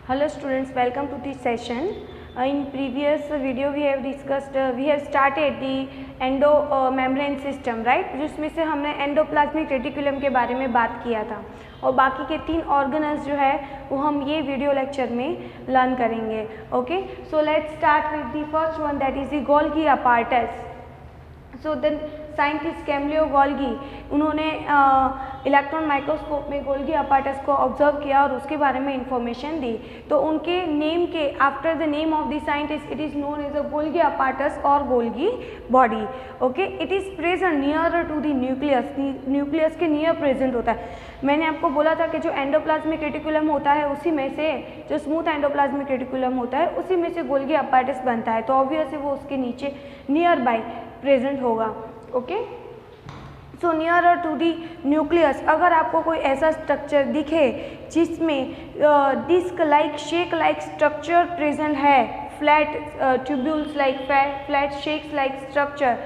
Hello students, welcome to this session. In previous video we have discussed, we have started the endo membrane system, right? जिसमें से हमने endoplasmic reticulum के बारे में बात किया था और बाकी के 3 ऑर्गेनल्स जो है वो हम ये वीडियो लेक्चर में लर्न करेंगे. Okay, so let's start with the first one, that is the Golgi apparatus. So then scientist Camillo Golgi, उन्होंने इलेक्ट्रॉन माइक्रोस्कोप में गोल्गी अपार्टस को ऑब्जर्व किया और उसके बारे में इंफॉर्मेशन दी. तो उनके नेम के after the name of the scientist it is known as a Golgi apparatus और Golgi body. Okay, it is present near to the nucleus, nucleus के नियर प्रेजेंट होता है. मैंने आपको बोला था कि जो एंडोप्लाज्मिक रेटिकुलम होता है उसी में से, जो स्मूथ एंडोप्लाज्मिक रेटिकुलम होता है उसी में से गोल्गी अपार्टस बनता है. तो ऑब्वियसली वो उसके नीचे नियर बाय प्रेजेंट होगा. Okay, so nearer to the nucleus, अगर आपको कोई ऐसा स्ट्रक्चर दिखे जिसमें disc like sac like structure present है, flat tubules like flat sacs like structure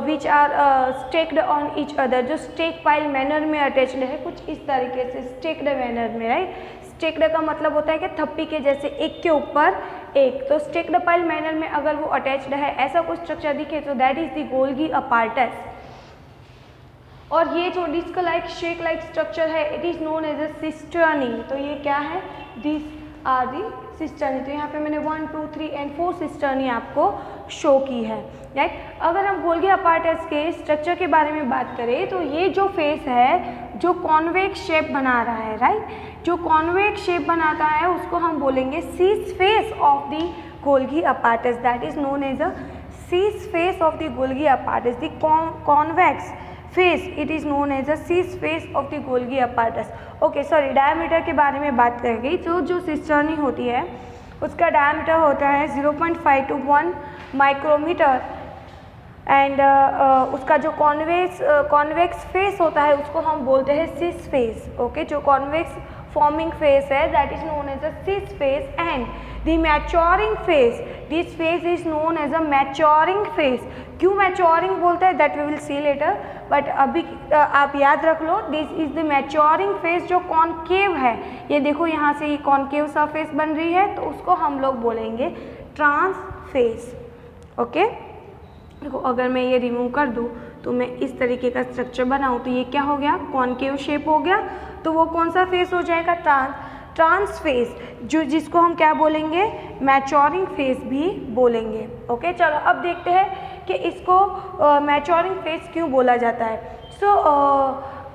which are stacked on each other, जो स्टेक पाइल मैनर में अटैच्ड है कुछ इस तरीके से स्टेक्ड मैनर में, राइट. स्टेक्ड का मतलब होता है कि थप्पी के जैसे एक के ऊपर एक. तो स्टेक्ड पाइल मैनर में अगर वो अटैच्ड है, ऐसा कोई स्ट्रक्चर दिखे तो that is the Golgi apparatus. और ये जो disc like sac like structure है it is known as a cisternae. तो ये क्या है, दिस आर दी सिस्टर्नी. तो यहाँ पे मैंने 1, 2, 3 एंड 4 सिस्टर्नी आपको शो की है, राइट. अगर हम गोल्गी अपार्टस के स्ट्रक्चर के बारे में बात करें तो ये जो फेस है जो कॉन्वेक्स शेप बना रहा है, राइट, जो कॉन्वेक्स शेप बनाता है उसको हम बोलेंगे cis face of the Golgi apparatus. That is known as a cis face of the Golgi apparatus. The convex face it is known as a cis face of the Golgi apparatus. Okay, sorry, diameter के बारे में बात करेंगे. तो जो cisternae होती है उसका डायमीटर होता है 0.5 to 1 माइक्रोमीटर एंड उसका जो कॉन्वेक्स फेस होता है उसको हम बोलते हैं सिस फेस. ओके, जो कॉन्वेक्स फॉर्मिंग फेस है that is known as a cis face and the maturing face, this face is known as a maturing face. क्यों मैच्योरिंग बोलते हैं that we will see later, but अभी आप याद रख लो this is the maturing face जो concave है. ये देखो यहाँ से ये कॉनकेव सरफेस बन रही है तो उसको हम लोग बोलेंगे ट्रांस फेस. ओके, देखो अगर मैं ये रिमूव कर दूँ तो मैं इस तरीके का स्ट्रक्चर बनाऊँ तो ये क्या हो गया, कॉनकेव शेप हो गया. तो वो कौन सा फेस हो जाएगा, ट्रांस फेस, जो जिसको हम क्या बोलेंगे, मैच्योरिंग फेस भी बोलेंगे. ओके, चलो अब देखते हैं कि इसको मैच्योरिंग फेस क्यों बोला जाता है. सो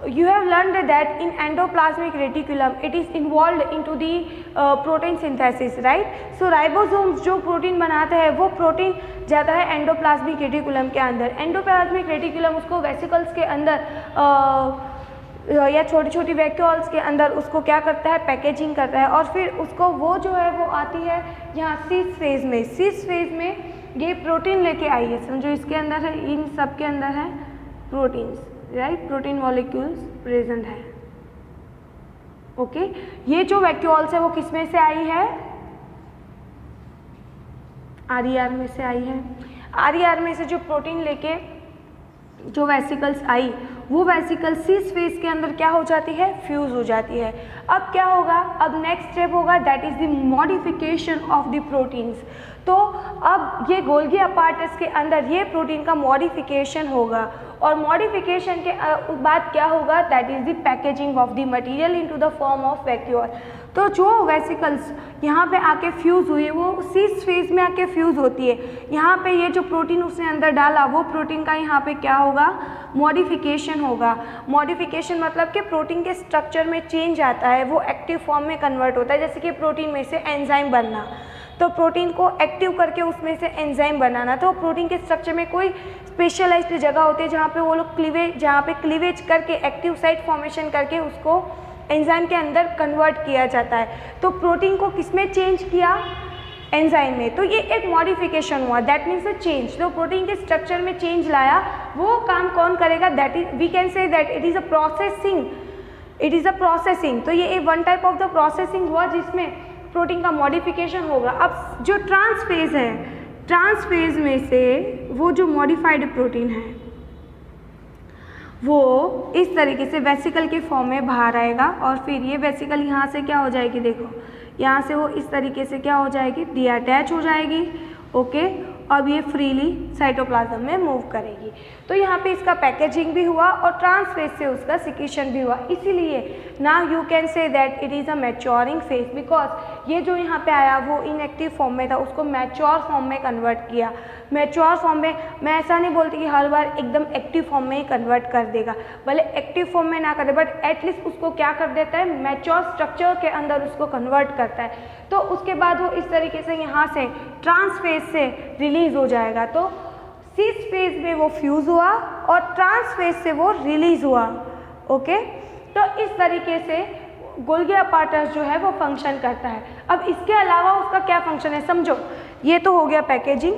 you have learned that in endoplasmic reticulum it is involved into the protein synthesis, right. so ribosomes जो प्रोटीन बनाते हैं वो प्रोटीन जाता है एंडोप्लाज्मिक रेटिकुलम के अंदर. एंडोप्लाज्मिक रेटिकुलम उसको वेसिकल्स के अंदर या छोटी छोटी वैक्यूल्स के अंदर उसको क्या करता है, पैकेजिंग करता है और फिर उसको वो जो है वो आती है यहाँ सीस फेज में. सीस फेज में ये प्रोटीन लेके आई है, समझो इसके अंदर है, इन सब के अंदर है proteins, right, protein molecules present है. ओके, ये जो वैक्यूल्स है वो किस में से आई है, आरईआर में से आई है. आरईआर में से जो प्रोटीन लेके जो वेसिकल्स आई वो वेसिकल सीस फेस के अंदर क्या हो जाती है, फ्यूज हो जाती है. अब क्या होगा, अब नेक्स्ट स्टेप होगा that is the modification of the proteins. तो अब ये गोल्गी अपार्टस के अंदर ये प्रोटीन का मॉडिफिकेशन होगा और मॉडिफिकेशन के बाद क्या होगा, that is the packaging of the material into the form of vacuole. तो जो वेसिकल्स यहाँ पे आके फ्यूज़ हुई है वो सीस फेज में आके फ्यूज़ होती है. यहाँ पे ये जो प्रोटीन उसने अंदर डाला वो प्रोटीन का यहाँ पे क्या होगा, मॉडिफिकेशन होगा. मॉडिफिकेशन मतलब कि प्रोटीन के स्ट्रक्चर में चेंज आता है, वो एक्टिव फॉर्म में कन्वर्ट होता है. जैसे कि प्रोटीन में से एंजाइम बनना, तो प्रोटीन को एक्टिव करके उसमें से एंजाइम बनाना. तो प्रोटीन के स्ट्रक्चर में कोई स्पेशलाइज्ड जगह होती है जहाँ पे वो लोग क्लीवेज करके एक्टिव साइट फॉर्मेशन करके उसको एंजाइम के अंदर कन्वर्ट किया जाता है. तो प्रोटीन को किसमें चेंज किया, एंजाइम में. तो ये एक मॉडिफिकेशन हुआ, दैट मीन्स अ चेंज. तो प्रोटीन के स्ट्रक्चर में चेंज लाया, वो काम कौन करेगा, that is we can say that it is a processing, it is a processing. तो ये one type of the processing हुआ जिसमें प्रोटीन का मॉडिफिकेशन होगा. अब जो ट्रांस फेज है, ट्रांस फेज में से वो जो मॉडिफाइड प्रोटीन है वो इस तरीके से वेसिकल के फॉर्म में बाहर आएगा और फिर ये वेसिकल यहाँ से क्या हो जाएगी, देखो यहाँ से वो इस तरीके से क्या हो जाएगी, डीअटैच हो जाएगी। ओके, अब ये फ्रीली साइटोप्लाज्म में मूव करेगी। तो यहाँ पे इसका पैकेजिंग भी हुआ और ट्रांसफेज से उसका सिक्रीशन भी हुआ। इसीलिए now you can say that it is a maturing phase, because ये जो यहाँ पे आया वो इनएक्टिव फॉर्म में था, उसको मैच्योर फॉर्म में कन्वर्ट किया। मैच्योर फॉर्म में मैं ऐसा नहीं बोलती कि हर बार एकदम एक्टिव फॉर्म में ही कन्वर्ट कर देगा, भले एक्टिव फॉर्म में ना करे बट एटलीस्ट उसको क्या कर देता है, मैच्योर स्ट्रक्चर के अंदर उसको कन्वर्ट करता है। तो उसके बाद वो इस तरीके से यहाँ से ट्रांसफेज से रिलीज हो जाएगा। तो सिस फेज में वो फ्यूज हुआ और ट्रांसफेज से वो रिलीज हुआ। ओके, तो इस तरीके से गोल्गी अपार्टस जो है वो फंक्शन करता है। अब इसके अलावा उसका क्या फंक्शन है समझो। ये तो हो गया पैकेजिंग,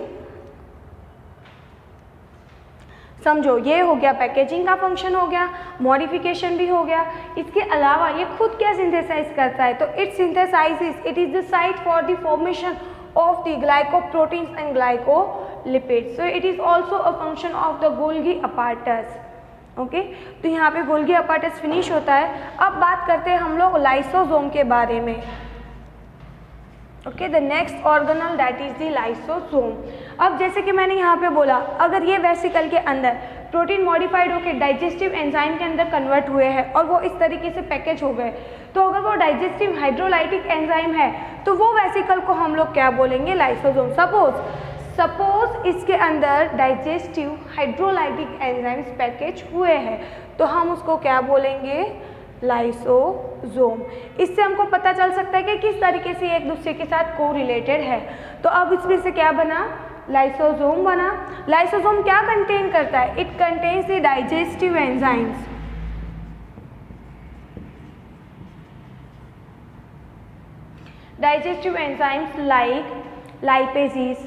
समझो ये हो गया पैकेजिंग का फंक्शन हो गया, मॉडिफिकेशन भी हो गया। इसके अलावा ये खुद क्या सिंथेसाइज करता है, तो it synthesises, it is the site for the formation of the glycoproteins and glycolipids. So it is also a function of the Golgi apparatus. Okay, तो यहाँ पे गोल्गी अपार्टस फिनिश होता है। अब बात करते हैं हम लोग लाइसोसोम के बारे में। Okay, the next organelle that is the lysosome. अब जैसे कि मैंने यहाँ पे बोला, अगर ये वेसिकल के अंदर प्रोटीन मॉडिफाइड होकर डाइजेस्टिव एंजाइम के अंदर कन्वर्ट हुए हैं और वो इस तरीके से पैकेज हो गए, तो अगर वो डाइजेस्टिव हाइड्रोलाइटिक एंजाइम है तो वो वेसिकल को हम लोग क्या बोलेंगे, लाइसोसोम। सपोज इसके अंदर डाइजेस्टिव हाइड्रोलाइटिक एंजाइम्स पैकेज हुए हैं तो हम उसको क्या बोलेंगे, लाइसोसोम। इससे हमको पता चल सकता है कि किस तरीके से एक दूसरे के साथ को रिलेटेड है। तो अब इसमें से क्या बना, लाइसोसोम बना। लाइसोसोम क्या कंटेन करता है, it contains the digestive enzymes. Digestive enzymes like lipases,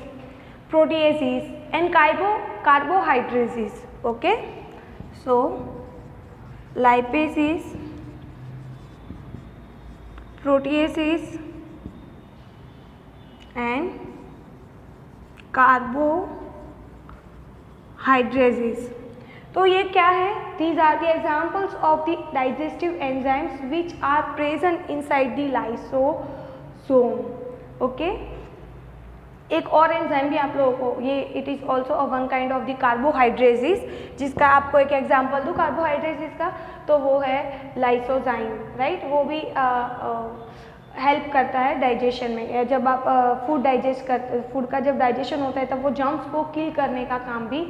proteases and carbohydrases. Okay, so lipases, proteases and carbohydrases. तो ये क्या है, these are the examples of the digestive enzymes which are present inside the lysosome. Okay, एक और enzyme भी आप लोगों को, ये it is also a one kind of the carbohydrases, जिसका आपको एक एग्जांपल दूँ कार्बोहाइड्रेसिस का, तो वो है लाइसोजाइम, राइट। वो भी हेल्प करता है डाइजेशन में। जब आप फूड डाइजेस्ट कर, फूड का जब डाइजेशन होता है तब वो जर्म्स को किल करने का काम भी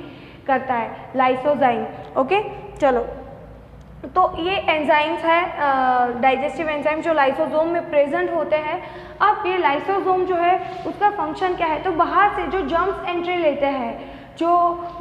करता है, लाइसोजाइम। ओके, चलो, तो ये एंजाइम्स है डाइजेस्टिव एंजाइम जो लाइसोसोम में प्रेजेंट होते हैं। अब ये लाइसोसोम जो है उसका फंक्शन क्या है, तो बाहर से जो जर्म्स एंट्री लेते हैं, जो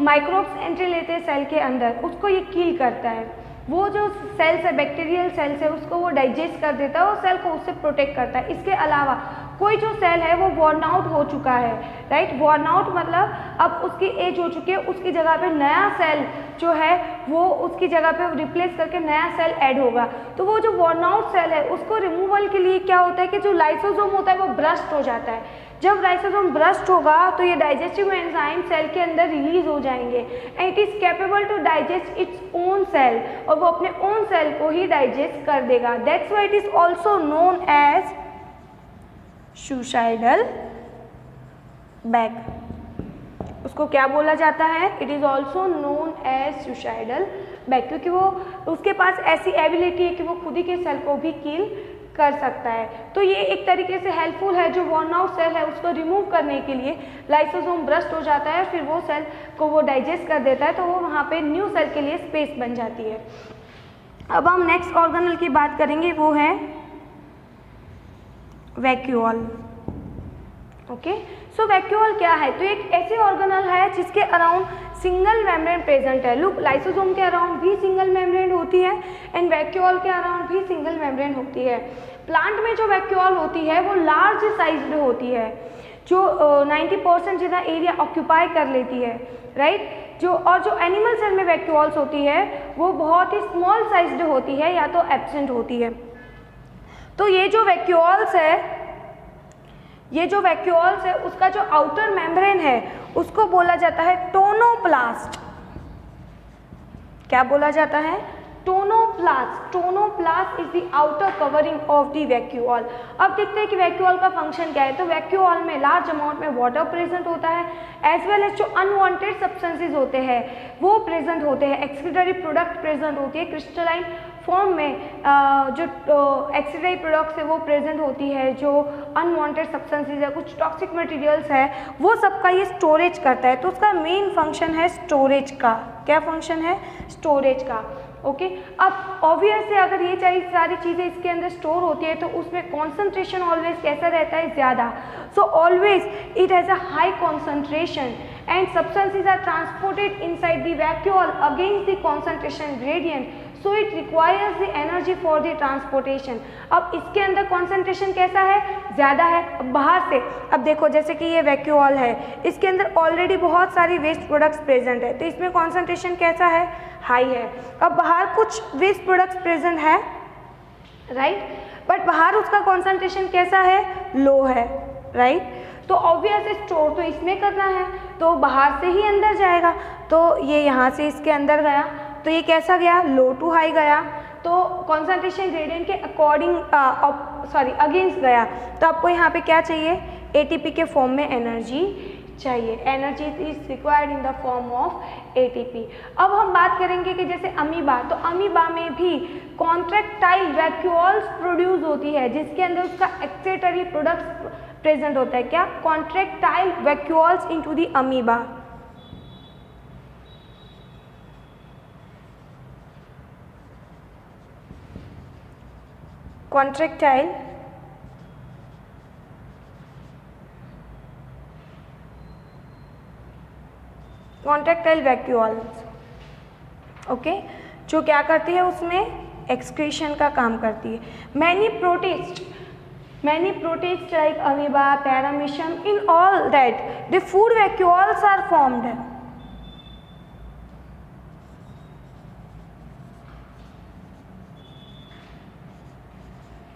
माइक्रोब्स एंट्री लेते हैं सेल के अंदर, उसको ये किल करता है। वो जो सेल्स है, बैक्टीरियल सेल्स है, उसको वो डाइजेस्ट कर देता है और सेल को उससे प्रोटेक्ट करता है। इसके अलावा कोई जो सेल है वो वॉर्न आउट हो चुका है, राइट। वॉर्न आउट मतलब अब उसकी एज हो चुकी है, उसकी जगह पे नया सेल जो है वो उसकी जगह पे रिप्लेस करके नया सेल ऐड होगा। तो वो जो वॉर्न आउट सेल है उसको रिमूवल के लिए क्या होता है कि जो लाइसोसोम होता है वो ब्रस्ट हो जाता है। जब लाइसोसोम ब्रस्ट होगा तो ये डाइजेस्टिव एंजाइम सेल के अंदर रिलीज हो जाएंगे and it is capable to digest its own cell, और वो अपने ओन सेल को ही डाइजेस्ट कर देगा। That's why it is also known as suicidal bag. उसको क्या बोला जाता है, it is also known as suicidal bag, क्योंकि वो उसके पास ऐसी एबिलिटी है कि वो खुद ही के सेल को भी किल कर सकता है। तो ये एक तरीके से हेल्पफुल है। जो वॉर्न आउट सेल है उसको रिमूव करने के लिए लाइसोसोम ब्रस्ट हो जाता है, फिर वो सेल को वो डाइजेस्ट कर देता है, तो वो वहाँ पे न्यू सेल के लिए स्पेस बन जाती है। अब हम नेक्स्ट ऑर्गेनल की बात करेंगे, वो है वैक्यूल। ओके, सो वैक्यूल क्या है, तो एक ऐसे ऑर्गेनल है जिसके अराउंड सिंगल मेम्ब्रेन प्रेजेंट है। लुक, लाइसोसोम के अराउंड भी सिंगल मेम्ब्रेन होती है एंड वैक्यूल के अराउंड भी सिंगल मेम्ब्रेन होती है। प्लांट में जो वैक्यूल होती है वो लार्ज साइज्ड होती है, जो 90% जितना एरिया ऑक्यूपाई कर लेती है, राइट। जो एनिमल सेल में वैक्यूल्स होती है वो बहुत ही स्मॉल साइज्ड होती है या तो एब्सेंट होती है। तो ये जो वैक्यूल्स है उसका जो आउटर मेम्ब्रेन है उसको बोला जाता है टोनोप्लास्ट। क्या बोला जाता है, tonoplast is the outer covering of the vacuole. अब देखते हैं कि वैक्यूल का फंक्शन क्या है। तो वैक्यूल में लार्ज अमाउंट में वाटर प्रेजेंट होता है, एज वेल एज जो अनवांटेड सब्सटेंसेज होते हैं वो प्रेजेंट होते हैं, एक्सक्रीटरी प्रोडक्ट प्रेजेंट होती है, क्रिस्टलाइन फॉर्म में जो एक्सक्रीटरी प्रोडक्ट्स है वो प्रेजेंट होती है, जो अनवांटेड सब्सटेंसेज है, कुछ टॉक्सिक मटेरियल्स है, वो सबका ये स्टोरेज करता है। तो उसका मेन फंक्शन है स्टोरेज का। क्या फंक्शन है? स्टोरेज का। ओके अब ऑब्वियस है अगर ये सारी चीज़ें इसके अंदर स्टोर होती है तो उसमें कॉन्सेंट्रेशन ऑलवेज कैसा रहता है? ज़्यादा। So always it has a high concentration and substances are transported inside the vacuole against the concentration gradient, so it requires the energy for the transportation. अब इसके अंदर कॉन्सेंट्रेशन कैसा है? ज़्यादा है। अब बाहर से अब देखो जैसे कि ये वैक्यूल है, इसके अंदर ऑलरेडी बहुत सारी वेस्ट प्रोडक्ट्स प्रेजेंट है, तो इसमें कॉन्सेंट्रेशन कैसा है? हाई है। अब बाहर कुछ वेस्ट प्रोडक्ट्स प्रेजेंट है, राइट, बट बाहर उसका कॉन्सेंट्रेशन कैसा है? लो है, राइट। तो ऑब्वियस स्टोर तो इसमें करना है तो बाहर से ही अंदर जाएगा। तो ये यहाँ से इसके अंदर गया तो ये कैसा गया? लो टू हाई गया। तो कॉन्सेंट्रेशन ग्रेडियंट के अकॉर्डिंग अगेंस्ट गया। तो आपको यहाँ पे क्या चाहिए? एटीपी के फॉर्म में एनर्जी चाहिए। Energy is required in the form of ATP. अब हम बात करेंगे कि जैसे अमीबा, तो अमीबा में भी कॉन्ट्रैक्टाइल वैक्यूल्स प्रोड्यूस होती है जिसके अंदर उसका एक्सक्रीटरी प्रोडक्ट्स प्रेजेंट होता है। क्या? Contractile vacuoles into the amoeba. Contractile vacuoles, okay, जो क्या करती है? उसमें एक्सक्रीशन का काम करती है। Many protist like amoeba, paramecium, in all that the food vacuoles are formed.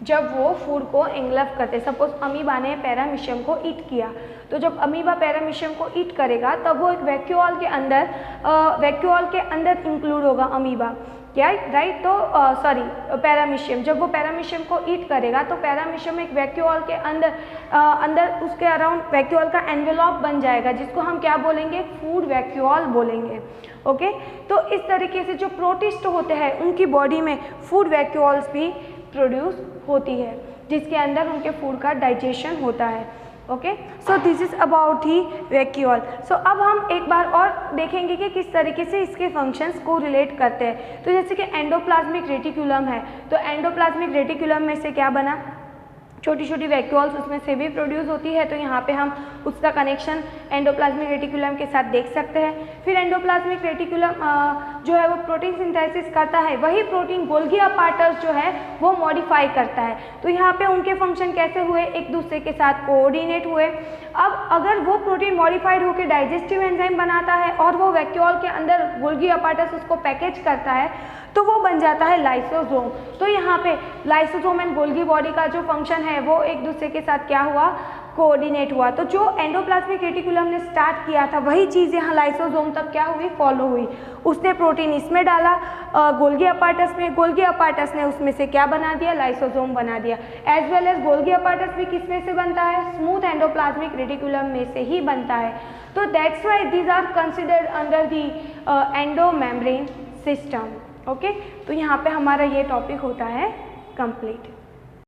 जब वो फूड को इंगल्फ करते, सपोज अमीबा ने पैरामीशियम को ईट किया, तो जब अमीबा पैरामीशियम को ईट करेगा तब वो एक वैक्यूल के अंदर इंक्लूड होगा अमीबा, क्या? राइट। तो पैरामीशियम, जब वो पैरामीशियम को ईट करेगा तो पैरामीशियम एक वैक्यूल के अंदर उसके अराउंड वैक्यूल का एनवेलप बन जाएगा, जिसको हम क्या बोलेंगे? फूड वैक्यूल बोलेंगे। ओके तो इस तरीके से जो प्रोटिस्ट होते हैं उनकी बॉडी में फूड वैक्यूल्स भी प्रोड्यूस होती है जिसके अंदर उनके फूड का डाइजेशन होता है। Okay so this is about he vacuole. So अब हम एक बार और देखेंगे कि किस तरीके से इसके फंक्शंस को रिलेट करते हैं। तो जैसे कि एंडोप्लाज्मिक रेटिकुलम है, तो एंडोप्लाज्मिक रेटिकुलम में से क्या बना? छोटी छोटी वैक्यूल्स उसमें से भी प्रोड्यूस होती है। तो यहाँ पे हम उसका कनेक्शन एंडोप्लाज्मिक रेटिकुलम के साथ देख सकते हैं। फिर एंडोप्लाज्मिक रेटिकुलम जो है वो प्रोटीन सिंथेसिस करता है, वही प्रोटीन गोल्गी अपार्टस जो है वो मॉडिफाई करता है। तो यहाँ पे उनके फंक्शन कैसे हुए? एक दूसरे के साथ कोऑर्डिनेट हुए। अब अगर वो प्रोटीन मॉडिफाइड होकर डाइजेस्टिव एंजाइम बनाता है और वो वैक्यूल के अंदर गोल्गी अपार्टस उसको पैकेज करता है तो वो बन जाता है लाइसोसोम। तो यहाँ पे लाइसोसोम एंड गोल्गी बॉडी का जो फंक्शन है वो एक दूसरे के साथ क्या हुआ? कोऑर्डिनेट हुआ। तो जो एंडोप्लाज्मिक रेटिकुलम ने स्टार्ट किया था वही चीज़ यहाँ लाइसोसोम तक क्या हुई? फॉलो हुई। उसने प्रोटीन इसमें डाला गोल्गी अपार्टस में, गोल्गी अपार्टस ने उसमें से क्या बना दिया? लाइसोसोम बना दिया। As well as Golgi apparatus भी किस में से बनता है? स्मूथ एंडोप्लाज्मिक रेटिकुलम में से ही बनता है। तो that's why these are considered under the endomembrane system. Okay तो यहाँ पे हमारा ये टॉपिक होता है कंप्लीट।